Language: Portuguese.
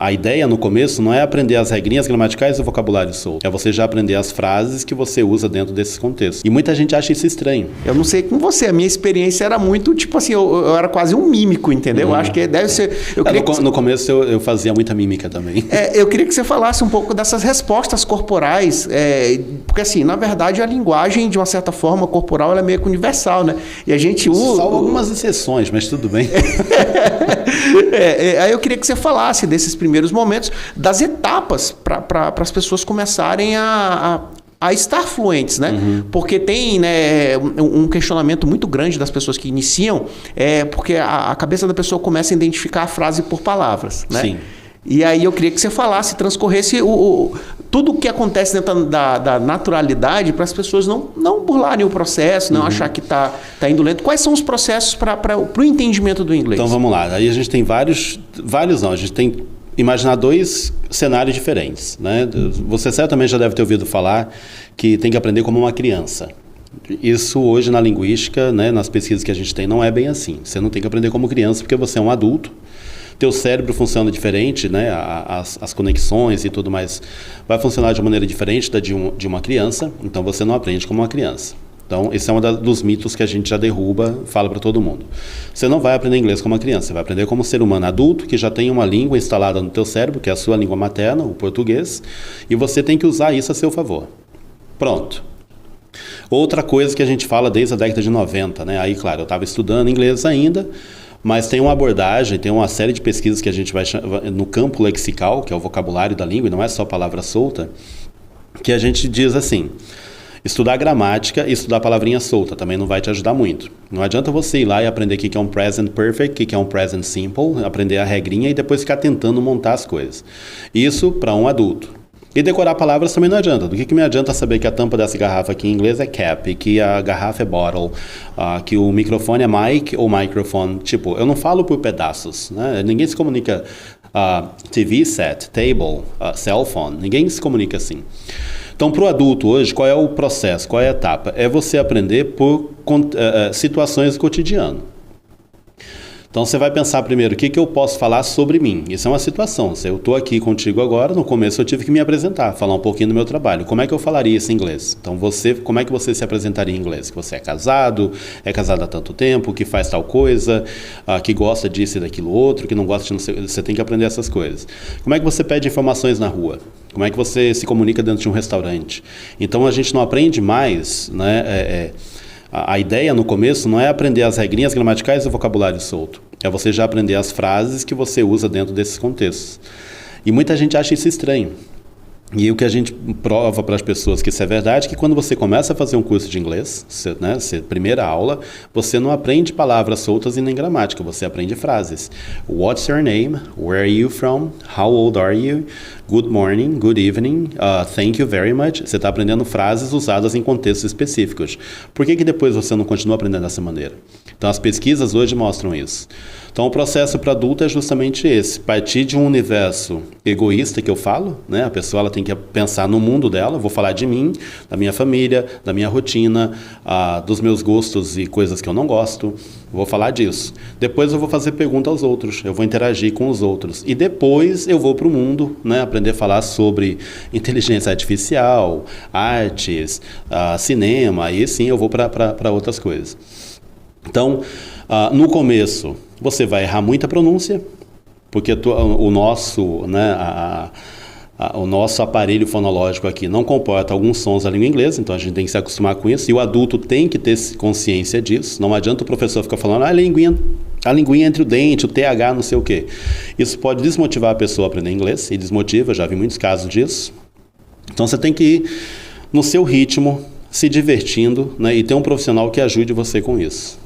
A ideia no começo não é aprender as regrinhas gramaticais e o vocabulário solto. É você já aprender as frases que você usa dentro desses contextos. E muita gente acha isso estranho. Eu não sei com você, a minha experiência era muito, tipo assim, eu era quase um mímico, entendeu? Eu acho que deve ser... No começo eu fazia muita mímica também. Eu queria que você falasse um pouco dessas respostas corporais, porque assim, na verdade a linguagem, de uma certa forma, corporal, ela é meio que universal, né? E a gente usa... Salvo algumas exceções, mas tudo bem. Aí eu queria que você falasse desses primeiros momentos, das etapas para as pessoas começarem a estar fluentes, né? Porque tem, né, um questionamento muito grande das pessoas que iniciam, porque a cabeça da pessoa começa a identificar a frase por palavras, né? Sim. E aí eu queria que você falasse, transcorresse tudo o que acontece dentro da naturalidade para as pessoas não burlarem o processo, não achar que tá indo lento. Quais são os processos para o entendimento do inglês? Então vamos lá. Aí a gente tem vários não, a gente tem imaginar dois cenários diferentes, né? Você certamente já deve ter ouvido falar que tem que aprender como uma criança. Isso hoje na linguística, né, nas pesquisas que a gente tem, não é bem assim. Você não tem que aprender como criança porque você é um adulto. Teu cérebro funciona diferente, né? As conexões e tudo mais vai funcionar de maneira diferente da de uma criança, então você não aprende como uma criança. Então, esse é um dos mitos que a gente já derruba, fala para todo mundo. Você não vai aprender inglês como uma criança, você vai aprender como um ser humano adulto que já tem uma língua instalada no teu cérebro, que é a sua língua materna, o português, e você tem que usar isso a seu favor. Pronto. Outra coisa que a gente fala desde a década de 90, né? Aí, claro, eu estava estudando inglês ainda, mas tem uma abordagem, tem uma série de pesquisas que a gente vai no campo lexical, que é o vocabulário da língua, e não é só palavra solta, que a gente diz assim: estudar gramática e estudar palavrinha solta também não vai te ajudar muito. Não adianta você ir lá e aprender o que é um present perfect, o que é um present simple, aprender a regrinha e depois ficar tentando montar as coisas. Isso para um adulto. E decorar palavras também não adianta. Do que me adianta saber que a tampa dessa garrafa aqui em inglês é cap, que a garrafa é bottle, que o microfone é mic ou microphone. Tipo, eu não falo por pedaços, né? Ninguém se comunica TV set, table, cell phone. Ninguém se comunica assim. Então, para o adulto hoje, qual é o processo, qual é a etapa? É você aprender por situações do cotidiano. Então, você vai pensar primeiro, o que eu posso falar sobre mim? Isso é uma situação. Se eu estou aqui contigo agora, no começo eu tive que me apresentar, falar um pouquinho do meu trabalho. Como é que eu falaria isso em inglês? Então, como é que você se apresentaria em inglês? Que você é casado há tanto tempo, que faz tal coisa, que gosta disso e daquilo outro, que não gosta de não sei, você tem que aprender essas coisas. Como é que você pede informações na rua? Como é que você se comunica dentro de um restaurante? Então, a gente não aprende mais, né? A ideia no começo não é aprender as regrinhas gramaticais e o vocabulário solto. É você já aprender as frases que você usa dentro desses contextos. E muita gente acha isso estranho. E o que a gente prova para as pessoas que isso é verdade é que quando você começa a fazer um curso de inglês, primeira aula, você não aprende palavras soltas e nem gramática, você aprende frases. What's your name? Where are you from? How old are you? Good morning, good evening, thank you very much. Você está aprendendo frases usadas em contextos específicos. Por que depois você não continua aprendendo dessa maneira? Então, as pesquisas hoje mostram isso. Então, o processo para adulto é justamente esse. Partir de um universo egoísta que eu falo, né? A pessoa ela tem que pensar no mundo dela. Vou falar de mim, da minha família, da minha rotina, dos meus gostos e coisas que eu não gosto. Vou falar disso. Depois eu vou fazer pergunta aos outros. Eu vou interagir com os outros. E depois eu vou para o mundo, né? Aprender a falar sobre inteligência artificial, artes, cinema. E sim eu vou para outras coisas. Então, no começo, você vai errar muita pronúncia, porque o nosso aparelho fonológico aqui não comporta alguns sons da língua inglesa, então a gente tem que se acostumar com isso, e o adulto tem que ter consciência disso. Não adianta o professor ficar falando a linguinha entre o dente, o TH, não sei o quê. Isso pode desmotivar a pessoa a aprender inglês, e desmotiva, já vi muitos casos disso. Então você tem que ir no seu ritmo, se divertindo, né, e ter um profissional que ajude você com isso.